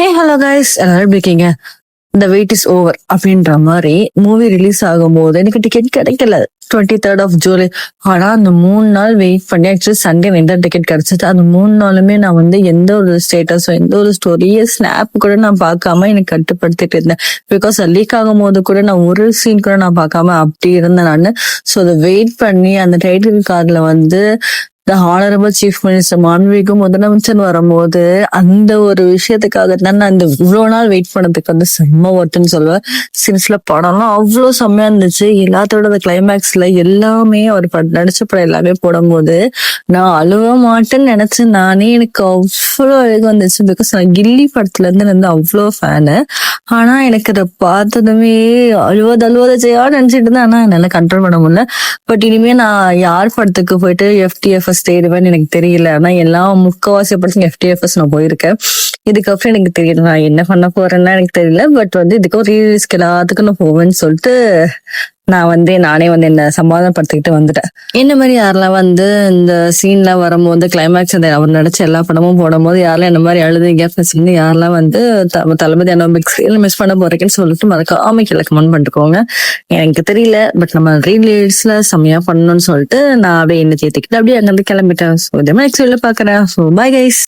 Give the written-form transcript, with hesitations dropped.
Hey hello guys, எல்லாரும் எப்படி இருக்கீங்க? இந்த வெயிட் இஸ் ஓவர் அப்படின்ற மாதிரி மூவி ரிலீஸ் ஆகும்போது எனக்கு டிக்கெட் கிடைக்கல. 23rd of July. ஆனா அந்த 3 நாள் வெயிட் பண்ணி ஆக்சுவலி சண்டே வந்து டிக்கெட் கிடைச்சது. அந்த 3 நாளுமே நான் வந்து எந்த ஒரு ஸ்டேட்டஸோ எந்த ஒரு ஸ்டோரியோ ஸ்னாப் கூட நான் பார்க்காம எனக்கு கட்டுப்படுத்திட்டு இருந்தேன். பிகாஸ் லீக் ஆகும் போது கூட நான் ஒரு சீன் கூட நான் பார்க்காம அப்படி இருந்தேன் நான். ஸோ அதை வெயிட் பண்ணி அந்த டைட்டில் கார்டில் வந்து த ஹானரபிள் சீஃப் மினிஸ்டர் மாண்புமிகு முதலமைச்சர் வரும்போது அந்த ஒரு விஷயத்துக்காக தான் நான் இந்த இவ்வளோ நாள் வெயிட் பண்ணதுக்கு வந்து செம்ம ஒர்த்துன்னு சொல்லுவேன். சீன்ஸ்ல படம்லாம் அவ்வளோ செம்மையா இருந்துச்சு. எல்லாத்தோட கிளைமேக்ஸ்ல எல்லாமே அவர் நடிச்ச படம் எல்லாமே போடும்போது நான் அழுவ மாட்டேன்னு நினைச்சேன் நானே. எனக்கு அவ்வளோ அழகு வந்துச்சு. பிகாஸ் நான் கில்லி படத்துல இருந்து நான் வந்து அவ்வளோ ஃபேனு. ஆனா எனக்கு அதை பார்த்ததுமே அழுவத செய்யா நினைச்சிட்டு இருந்தேன். ஆனா என்னால கண்ட்ரோல் பண்ண முடியல. பட் இனிமே நான் யார் படத்துக்கு போயிட்டு FTFS தேடுவேன்னு எனக்கு தெரியல. ஆனா எல்லாம் முக்கவாசி படத்துக்கு FTFS நான் போயிருக்கேன். இதுக்கப்புறம் எனக்கு தெரியல நான் என்ன பண்ண போறேன்னா எனக்கு தெரியல. பட் வந்து இதுக்கும் ரீலீஸ்க்கு எல்லாத்துக்கும் நான் போவேன்னு சொல்லிட்டு நான் வந்து நானே வந்து என்ன சமாதானப்படுத்திக்கிட்டு வந்துட்டேன். என்ன மாதிரி யாரெல்லாம் வந்து இந்த சீன்லாம் வரும்போது கிளைமேக்ஸ் அந்த அவர் நடிச்ச எல்லா படமும் போடும்போது யாரெல்லாம் என்ன மாதிரி அழுதுங்க ஃபர்ஸ்ட்னு யாரெல்லாம் வந்து தளபதி பிக் ஸ்கிரீன்ல மிஸ் பண்ண போறீங்கன்னு சொல்லிட்டு மறக்காம கீழே கமெண்ட் பண்ணிக்கோங்க. எனக்கு தெரியல, பட் நம்ம ரீலீஸ்ல செம்மையா பண்ணணும்னு சொல்லிட்டு நான் அப்படியே என்ன சேர்த்துக்கிட்டு அப்படியே அங்கிருந்து கிளம்பிட்டேன். ஸோ இதே மாதிரி நெக்ஸ்ட் வீடியோல பாக்குறேன். So bye guys.